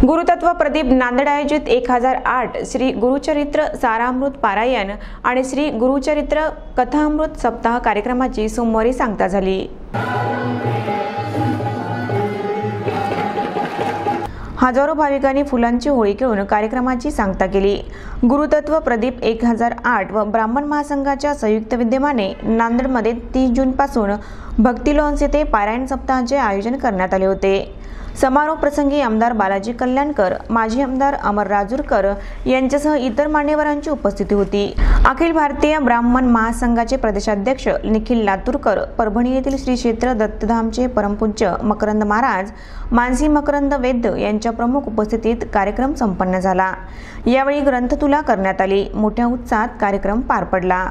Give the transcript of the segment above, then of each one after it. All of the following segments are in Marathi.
गुरुतत्व प्रदीप नांदेड आयोजित 1008 श्री गुरुचरित्र सारामृत पारायण आणि श्री गुरुचरित्र कथामृत सप्ताह कार्यक्रमाची सोमवारी सांगता झाली। हजारो भाविकांनी फुलांची होळी खेळून कार्यक्रमाची सांगता केली। गुरुतत्व प्रदीप 1008 व ब्राह्मण महासंघाच्या संयुक्त विद्यमाने नांदेडमध्ये 30 जून पासून भक्ती लॉन्स येथे पारायण सप्ताहाचे आयोजन करण्यात आले होते। समारोप प्रसंगी आमदार बालाजी कल्याणकर, माजी आमदार अमर राजूरकर यांच्यासह इतर मान्यवरांची उपस्थिती होती। अखिल भारतीय ब्राह्मण महासंघाचे प्रदेशाध्यक्ष निखिल लातूरकर, परभणी येथील श्री क्षेत्र दत्तधामचे परमपूज्य मकरंद महाराज, मानसी मकरंद वैद्य यांच्या प्रमुख उपस्थितीत कार्यक्रम संपन्न झाला। यावेळी ग्रंथतुला करण्यात आली। मोठ्या उत्साहात कार्यक्रम पार पडला।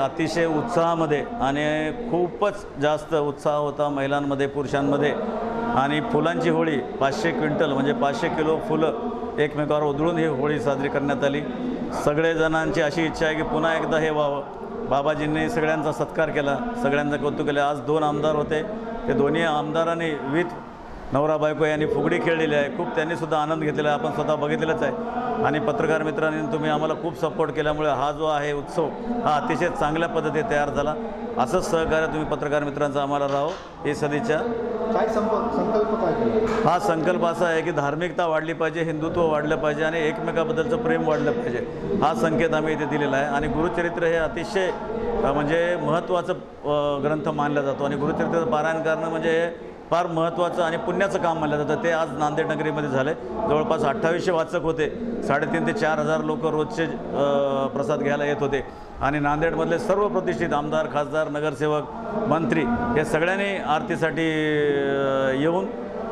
अतिशय उत्साहामध्ये आणि खूपच जास्त उत्साह होता महिलांमध्ये, पुरुषांमध्ये। आणि फुलांची होळी 500 क्विंटल म्हणजे 500 किलो फुलं एकमेकावर उधळून ही होळी साजरी करण्यात आली। सगळे जणांची अशी इच्छा आहे की पुन्हा एकदा हे व्हावं। बाबाजींनी सगळ्यांचा सत्कार केला, सगळ्यांचं कौतुक केलं। आज 2 आमदार होते, ते दोन्ही आमदारांनी विथ नवरा बायको यांनी फुगडी खेळलेली आहे। खूप त्यांनी सुद्धा आनंद घेतलेला आहे, आपण स्वतः बघितलेलंच आहे। आणि पत्रकार मित्रांनी तुम्ही आम्हाला खूप सपोर्ट केल्यामुळे हा जो आहे उत्सव हा अतिशय चांगल्या पद्धतीने तयार झाला। असंच सहकार्य तुम्ही पत्रकार मित्रांचं आम्हाला राहो ही सदिच्छा। काय संकल्प काय केला? हा संकल्प असा आहे की धार्मिकता वाढली पाहिजे, हिंदुत्व वाढलं पाहिजे आणि एकमेकाबद्दलचं प्रेम वाढलं पाहिजे, हा संकेत आम्ही इथे दिलेला आहे। आणि गुरुचरित्र हे अतिशय म्हणजे महत्त्वाचं ग्रंथ मानला जातो आणि गुरुचरित्राचं पारायण करणं म्हणजे फार महत्त्वाचं आणि पुण्याचं काम मानलं जातं। ते आज नांदेड नगरीमध्ये झाले। जवळपास 2800 वाचक होते, 3,500 ते 4,000 लोक रोजचे प्रसाद घ्यायला येत होते। आणि नांदेडमधले सर्व प्रतिष्ठित आमदार, खासदार, नगरसेवक, मंत्री हे सगळ्यांनी आरतीसाठी येऊन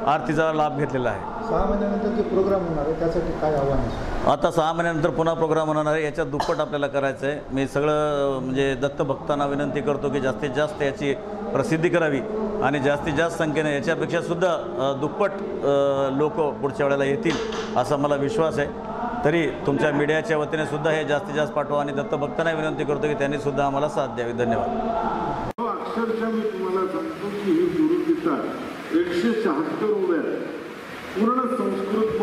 आरतीचा लाभ घेतलेला आहे। 6 महिन्यानंतर जे प्रोग्राम होणार आहे त्यासाठी काय आव्हान आहे? आता 6 महिन्यानंतर पुन्हा प्रोग्राम होणार आहे, याच्यात दुप्पट आपल्याला करायचं आहे। मी सगळं म्हणजे दत्तभक्तांना विनंती करतो की जास्तीत जास्त याची प्रसिद्धी करावी आणि जास्तीत जास्त संख्येने याच्यापेक्षा सुद्धा दुप्पट लोक पुढच्या वेळेला येतील असा मला विश्वास आहे। तरी तुमच्या मीडियाच्या वतीने सुद्धा हे जास्तीत जास्त पाठवा आणि दत्तभक्तांना विनंती करतो की त्यांनी सुद्धा आम्हाला साथ द्यावी। धन्यवाद। अक्षरशः मी तुम्हाला सांगतो की ही गुरुगीता 176 ओव्या पूर्ण संस्कृत